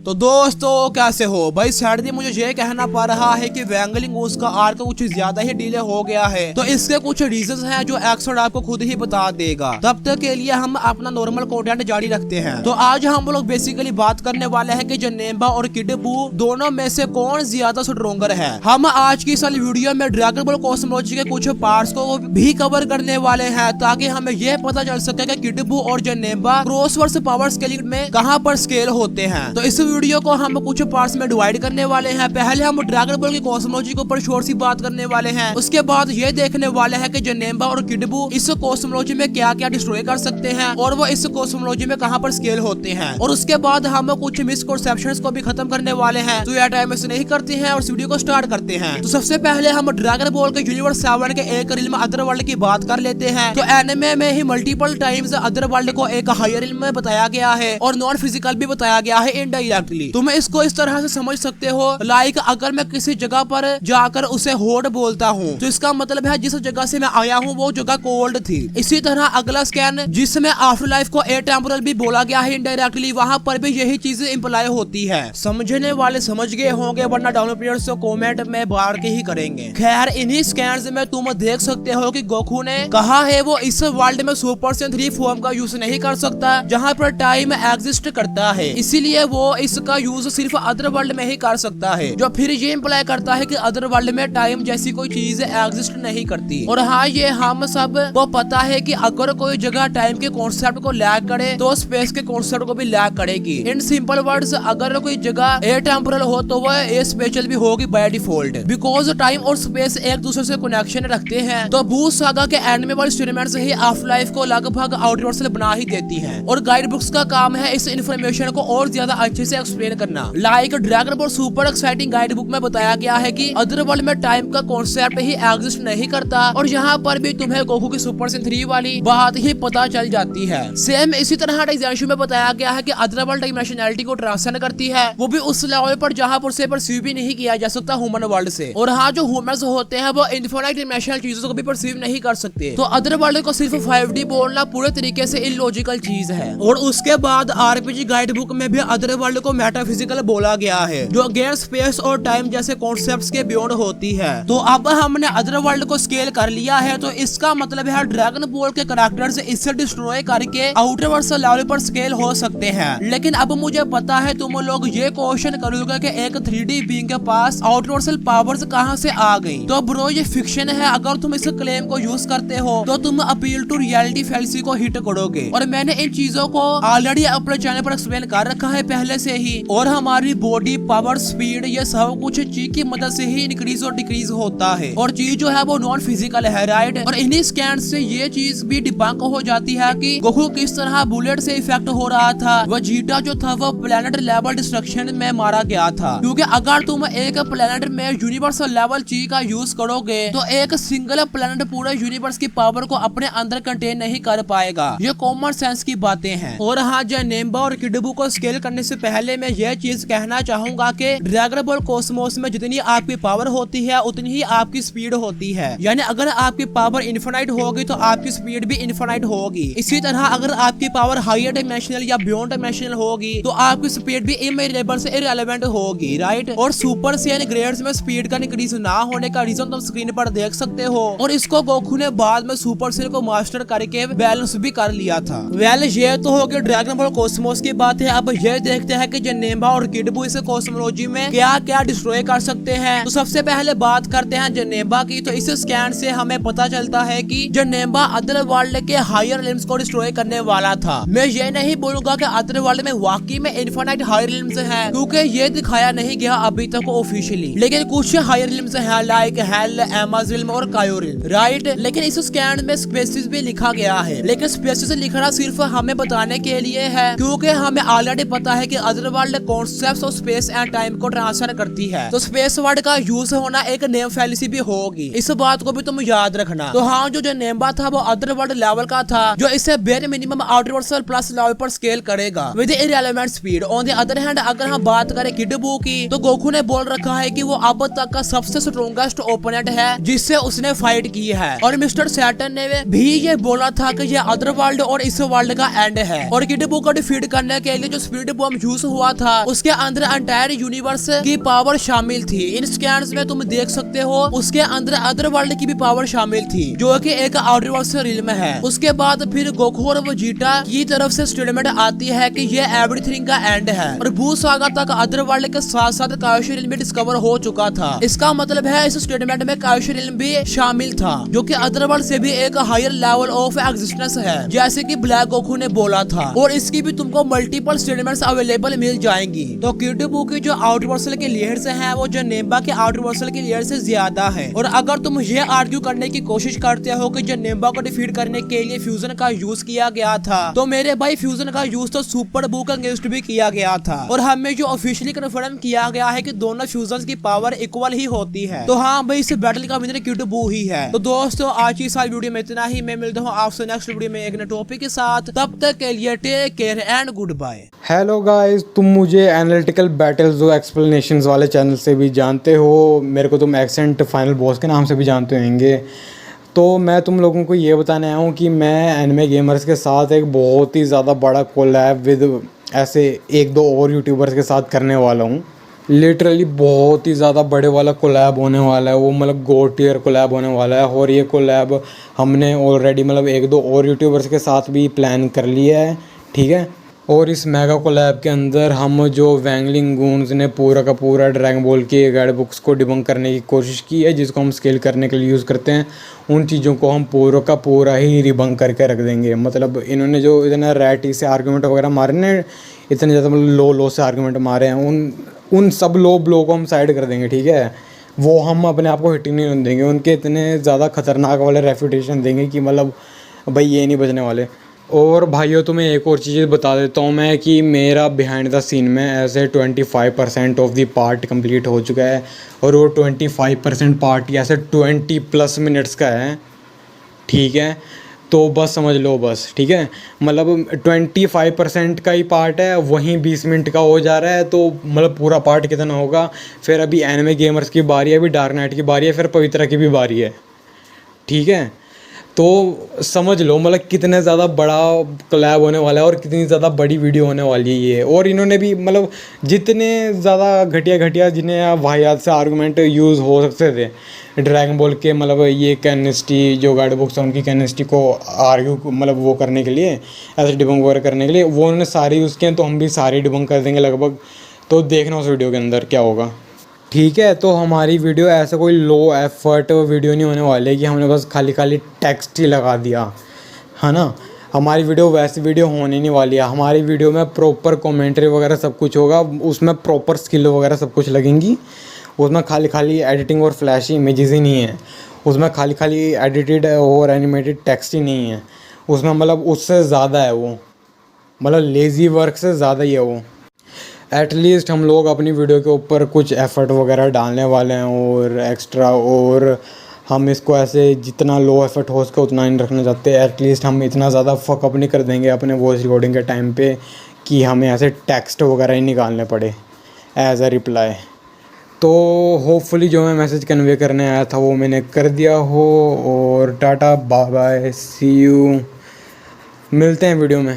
तो दोस्तों कैसे हो भाई। सैटरडे मुझे ये कहना पड़ रहा है कि वैंगलिंग उसका आर्क कुछ ज्यादा ही डिले हो गया है। तो इसके कुछ रीजंस हैं जो एक्सपर्ट आपको खुद ही बता देगा। तब तक के लिए हम अपना नॉर्मल कंटेंट जारी रखते हैं। तो आज हम लोग बेसिकली बात करने वाले हैं कि जनेम्बा और किड बू दोनों में से कौन ज्यादा स्ट्रोंगर है। हम आज की इस वीडियो में ड्रैगन बॉल कॉस्मोलॉजी के कुछ पार्ट्स को भी कवर करने वाले हैं ताकि हमें यह पता चल सके कि किड बू और जनेम्बा क्रॉसवर्ड्स पावर स्केलिंग में कहां पर स्केल होते हैं। तो इस वीडियो को हम कुछ पार्ट्स में डिवाइड करने वाले हैं। पहले हम ड्रैगन बॉल की कॉस्मोलॉजी के ऊपर शॉर्ट सी बात करने वाले हैं। उसके बाद ये देखने वाले हैं कि जनेम्बा और किड बू इस कॉस्मोलॉजी में क्या क्या डिस्ट्रॉय कर सकते हैं और वो इस कॉस्मोलॉजी में कहां पर स्केल होते हैं। और उसके बाद हम कुछ मिसकंसेप्शंस को भी खत्म करने वाले हैं। तो यह टाइम से नहीं करते हैं और इस वीडियो को स्टार्ट करते हैं। तो सबसे पहले हम ड्रैगन बॉल के यूनिवर्स 7 के एक रिल्म अदर वर्ल्ड की बात कर लेते हैं। तो एनिमे में ही मल्टीपल टाइम्स अदर वर्ल्ड को एक हायर रिल्म में बताया गया है और नॉन फिजिकल भी बताया गया है इनडायरेक्टली। तुम इसको इस तरह से समझ सकते हो लाइक अगर मैं किसी जगह पर जाकर उसे होड बोलता हूँ तो इसका मतलब है जिस जगह से मैं आया हूँ वो जगह कोल्ड थी। इसी तरह अगला स्कैन जिसमें आफ्टर लाइफ को ए टेम्पोरल भी बोला गया है इनडायरेक्टली, वहाँ पर भी यही चीज इंप्लाई होती है। समझने वाले समझ गए होंगे वरना डाउन प्लेयर्स को कमेंट में बाहर के ही करेंगे। खैर इन्हीं स्कैन्स में तुम देख सकते हो कि गोकू ने कहा है वो इस वर्ल्ड में सुपर सेन 3 फॉर्म का यूज नहीं कर सकता जहाँ पर टाइम एग्जिस्ट करता है, इसीलिए वो इसका यूज सिर्फ अदर वर्ल्ड में ही कर सकता है। जो फिर ये इंप्लाई करता है कि अदर वर्ल्ड में टाइम जैसी कोई चीज एग्जिस्ट नहीं करती। और हाँ ये हम सब को पता है कि अगर कोई जगह टाइम के कॉन्सेप्ट को लैग करे तो स्पेस के कॉन्सेप्ट को भी लैग करेगी। इन सिंपल वर्ड्स अगर कोई जगह ए टेम्पोरल हो तो वह ए स्पेशल भी होगी बाय डिफॉल्ट, बिकॉज टाइम और स्पेस एक दूसरे से कनेक्शन रखते हैं। तो बूस्ट सागा के एंड में वाली स्टेटमेंट्स ही आफ्टर लाइफ को लगभग आउटवर्सल बना ही देती है और गाइड बुक्स का काम है इस इन्फॉर्मेशन को और ज्यादा अच्छे से एक्सप्लेन करना। Like dragon ball super exciting guide book में बताया गया है कि अदर वर्ल्ड में टाइम का कॉन्सेप्ट ही एग्जिस्ट नहीं करता और यहाँ पर भी तुम्हें गोकू की सुपर सेन 3 वाली बात ही पता चल जाती है। सेम इसी तरह डाइजेंशु में बताया गया है कि अदर वर्ल्ड डायमेंशनैलिटी को ट्रांससेंड करती है, वो भी उस लेवल पर जहाँ पर से परसीव भी नहीं किया जा सकता ह्यूमन वर्ल्ड से। और हाँ जो ह्यूमंस होते हैं वो इनफिनिट डायमेंशनल चीजों को भी परसीव नहीं कर सकते। तो अदर वर्ल्ड को सिर्फ 5D बोलना पूरे तरीके से इलॉजिकल चीज है। और उसके बाद आरपीजी गाइड बुक में भी अदर वर्ल्ड को मेटाफिजिकल बोला गया है जो अगेन स्पेस और टाइम जैसे कॉन्सेप्ट्स के बियॉन्ड होती है। तो अब हमने अदर वर्ल्ड को स्केल कर लिया है तो इसका मतलब है ड्रैगन बॉल के कैरेक्टर्स इससे डिस्ट्रॉय करके आउटर वर्ल्ड लेवल पर स्केल हो सकते हैं। लेकिन अब मुझे पता है तुम लोग ये क्वेश्चन करोगे कि एक 3D बीइंग के पास आउटर वर्ल्ड पावर्स कहां से आ गई। तो ब्रो ये फिक्शन है, अगर तुम इस क्लेम को यूज करते हो तो तुम अपील टू रियलिटी फैलेसी को हिट करोगे। और मैंने इन चीजों को ऑलरेडी अपने चैनल पर एक्सप्लेन कर रखा है पहले से ही। और हमारी बॉडी पावर स्पीड ये सब कुछ ची की मदद से ही इंक्रीज और डिक्रीज होता है और चीज जो है वो नॉन फिजिकल है, राइट। और इन्हीं स्कैन से ये चीज भी डिबंक हो जाती है कि गोकू किस तरह बुलेट से इफेक्ट हो रहा था। वह जीटा जो था वो प्लेनेट लेवल डिस्ट्रक्शन में मारा गया था, क्योंकि अगर तुम एक प्लेनेट में यूनिवर्सल लेवल ची का यूज करोगे तो एक सिंगल प्लेनेट पूरे यूनिवर्स की पावर को अपने अंदर कंटेन नहीं कर पाएगा। ये कॉमन सेंस की बातें हैं। और हाँ जनेम्बा और किड बू को स्केल करने से पहले मैं यह चीज कहना चाहूंगा कि ड्रैगन बॉल कॉस्मोस में जितनी आपकी पावर होती है उतनी ही आपकी स्पीड होती है। यानी अगर आपकी पावर इनफिनाइट होगी तो आपकी स्पीड भी इनफिनाइट होगी। इसी तरह अगर आपकी पावर हायर डायमेंशनल या बियॉन्ड डायमेंशनल होगी तो आपकी स्पीड भी इमेरेबल से इररिलेवेंट होगी, राइट। और सुपर सेन ग्रेड्स में स्पीड का इंक्रीज ना होने का रीजन तुम स्क्रीन पर देख सकते हो और इसको गोकू ने बाद में सुपर सेन को मास्टर करके बैलेंस भी कर लिया था। वेल ये तो हो गया ड्रैगन बॉल कॉस्मोस की बात है। अब ये देखते हैं कि जनेम्बा और किड बू इस कॉस्मोलॉजी में क्या क्या डिस्ट्रॉय कर सकते हैं। तो सबसे पहले बात करते हैं जनेम्बा की। तो इस स्कैन से हमें पता चलता है कि जनेम्बा अदर वर्ल्ड के हायर लिम्स को डिस्ट्रॉय करने वाला था। मैं ये नहीं बोलूंगा कि अदर वर्ल्ड में वाकई में इनफिनिट हायर लिम्स हैं, क्योंकि ये दिखाया नहीं गया अभी तक ऑफिशियली। लेकिन कुछ हायर लिम्स हैं लाइक हेल, एमाज रिल्म और कायो रिल्म, राइट। लेकिन इस स्कैन में स्पेसिस भी लिखा गया है, लेकिन स्पेसिस लिखना सिर्फ हमें बताने के लिए है क्योंकि हमें ऑलरेडी पता है कि अदर वर्ल्ड कॉन्सेप्ट्स और स्पेस एंड टाइम को ट्रांसफर करती है। तो स्पेस वर्ड का यूज होना एक नेम फैलेसी भी होगी, इस बात को भी तुम याद रखना। तो हाँ जो जनेम्बा था वो अदर वर्ल्ड लेवल का था जो इसे बेर minimum outer world plus level पर स्केल करेगा with irrelevant speed. On the other hand अगर हम बात करें किड बू की तो गोकू ने बोल रखा है कि वो अब तक का सबसे स्ट्रॉन्गेस्ट ओपोनेंट है जिससे उसने फाइट की है। और मिस्टर सैटर्न ने भी ये बोला था कि ये अदर वर्ल्ड और इस वर्ल्ड का एंड है और किड बू को डिफीट करने के लिए जो स्पीड बॉम्ब यूज हुआ था उसके अंदर एंटायर यूनिवर्स की पावर शामिल थी। इन स्कैन्स में तुम देख सकते हो उसके अंदर अदर वर्ल्ड की भी पावर शामिल थी जो कि एक आउटर वर्ल्ड से रिल्म है। उसके बाद फिर गोकू और वेजिटा की तरफ से स्टेटमेंट आती है कि ये एवरीथिंग का एंड है और बू सागा तक अदर वर्ल्ड के साथ साथ कायोशी रिल्म भी डिस्कवर हो चुका था। इसका मतलब है इस स्टेटमेंट में कायोशी रिल्म भी शामिल था जो कि अदर वर्ल्ड से भी एक हायर लेवल ऑफ एग्जिस्टेंस है जैसे कि ब्लैक गोकू ने बोला था और इसकी भी तुमको मल्टीपल स्टेटमेंट्स अवेलेबल मिल जाएंगी। तो क्यूटोबू की जो आउटर वर्सल के लेयर्स हैं वो जनेम्बा के आउटर वर्सल के लेयर से ज्यादा है और अगर तुम ये आर्ग्यू करने की कोशिश करते हो कि जनेम्बा को डिफीट करने के लिए फ्यूजन का यूज किया गया था तो मेरे भाई फ्यूजन का यूज तो सुपर बू के अगेंस्ट भी किया गया था और हमें जो ऑफिशियली कन्फर्म किया गया है कि दोनों फ्यूजन की पावर इक्वल ही होती है। तो हाँ भाई इस बैटल का विनर क्यूटोबू ही है। तो दोस्तों आज की इस वीडियो में इतना ही। मैं मिलता हूँ आपसे नेक्स्ट वीडियो में एक नए टॉपिक के साथ। तब तक के लिए take care and goodbye. Hello guys, तुम मुझे एनालिटिकल बैटल्स जो एक्सप्लेनेशंस वाले चैनल से भी जानते हो, मेरे को तुम एक्सेंट फाइनल बॉस के नाम से भी जानते होंगे। तो मैं तुम लोगों को ये बताने आया हूँ कि मैं एनिमे गेमर्स के साथ एक बहुत ही ज़्यादा बड़ा कोलैब विद ऐसे एक दो और यूट्यूबर्स के साथ करने वाला हूँ। लिटरली बहुत ही ज़्यादा बड़े वाला कोलैब होने वाला है, वो मतलब गॉड टियर कोलैब होने वाला है। और ये कोलैब हमने ऑलरेडी मतलब एक दो और यूट्यूबर्स के साथ भी प्लान कर लिया है, ठीक है। और इस मेगा कोलैब के अंदर हम जो वैंगलिंग गून्स ने पूरा का पूरा ड्रैगन बॉल की गाइड बुक्स को डिबंक करने की कोशिश की है जिसको हम स्केल करने के लिए यूज़ करते हैं, उन चीज़ों को हम पूरा का पूरा ही रिबंक करके रख देंगे। मतलब इन्होंने जो इतना रैटी से आर्गूमेंट वगैरह मारे ना, इतने ज़्यादा मतलब लो से आर्गूमेंट मारे हैं, उन सब लो ब्लो को हम साइड कर देंगे, ठीक है। वो हम अपने आप को हिटिंग नहीं होने देंगे, उनके इतने ज़्यादा खतरनाक वाले रेफ्यूटेशन देंगे कि मतलब भाई ये नहीं बचने वाले। और भाइयों तुम्हें एक और चीज़ बता देता हूँ मैं कि मेरा बिहाइंड द सीन में ऐसे 25% ऑफ द पार्ट कंप्लीट हो चुका है और वो 25% पार्ट ऐसे 20+ मिनट्स का है, ठीक है। तो बस समझ लो बस, ठीक है। मतलब 25% का ही पार्ट है, वहीं 20 मिनट का हो जा रहा है, तो मतलब पूरा पार्ट कितना होगा। फिर अभी एनिमे गेमर्स की बारी है, अभी डार्क नाइट की बारी है, फिर पवित्रा की भी बारी है, ठीक है। तो समझ लो मतलब कितने ज़्यादा बड़ा कोलैब होने वाला है और कितनी ज़्यादा बड़ी वीडियो होने वाली है ये। और इन्होंने भी मतलब जितने ज़्यादा घटिया जिन्हें वाहियात से आर्गूमेंट यूज़ हो सकते थे ड्रैगन बॉल के, मतलब ये कैनिस्टी जो गाइड बुक्स है उनकी कैनिस्टी को आर्ग्यू मतलब वो करने के लिए, ऐसे डिबंक वगैरह करने के लिए, वो उन्होंने सारे यूज़ किए हैं। तो हम भी सारे डिबंक कर देंगे लगभग। तो देखना उस वीडियो के अंदर क्या होगा, ठीक है। तो हमारी वीडियो ऐसा कोई लो एफर्ट वीडियो नहीं होने वाली है कि हमने बस खाली टेक्स्ट ही लगा दिया, है ना। हमारी वीडियो वैसी वीडियो होने नहीं वाली है। हमारी वीडियो में प्रॉपर कमेंट्री वगैरह सब कुछ होगा, उसमें प्रॉपर स्किल वगैरह सब कुछ लगेंगी। उसमें खाली एडिटिंग और फ्लैशी इमेजेस ही नहीं है, उसमें खाली एडिटेड और एनिमेटेड टेक्स्ट ही नहीं है। उसमें मतलब उससे ज़्यादा है वो, मतलब लेज़ी वर्क से ज़्यादा ही है वो। एटलीस्ट हम लोग अपनी वीडियो के ऊपर कुछ एफ़र्ट वगैरह डालने वाले हैं और एक्स्ट्रा, और हम इसको ऐसे जितना लो एफ़र्ट हो सके उतना नहीं रखना चाहते। एटलीस्ट हम इतना ज़्यादा फकअप नहीं कर देंगे अपने वॉइस रिकॉर्डिंग के टाइम पे कि हमें ऐसे टेक्स्ट वगैरह ही निकालने पड़े एज अ रिप्लाई। तो होपफुली जो मैं मैसेज कन्वे करने आया था वो मैंने कर दिया हो। और tata bye bye, see you, मिलते हैं वीडियो में।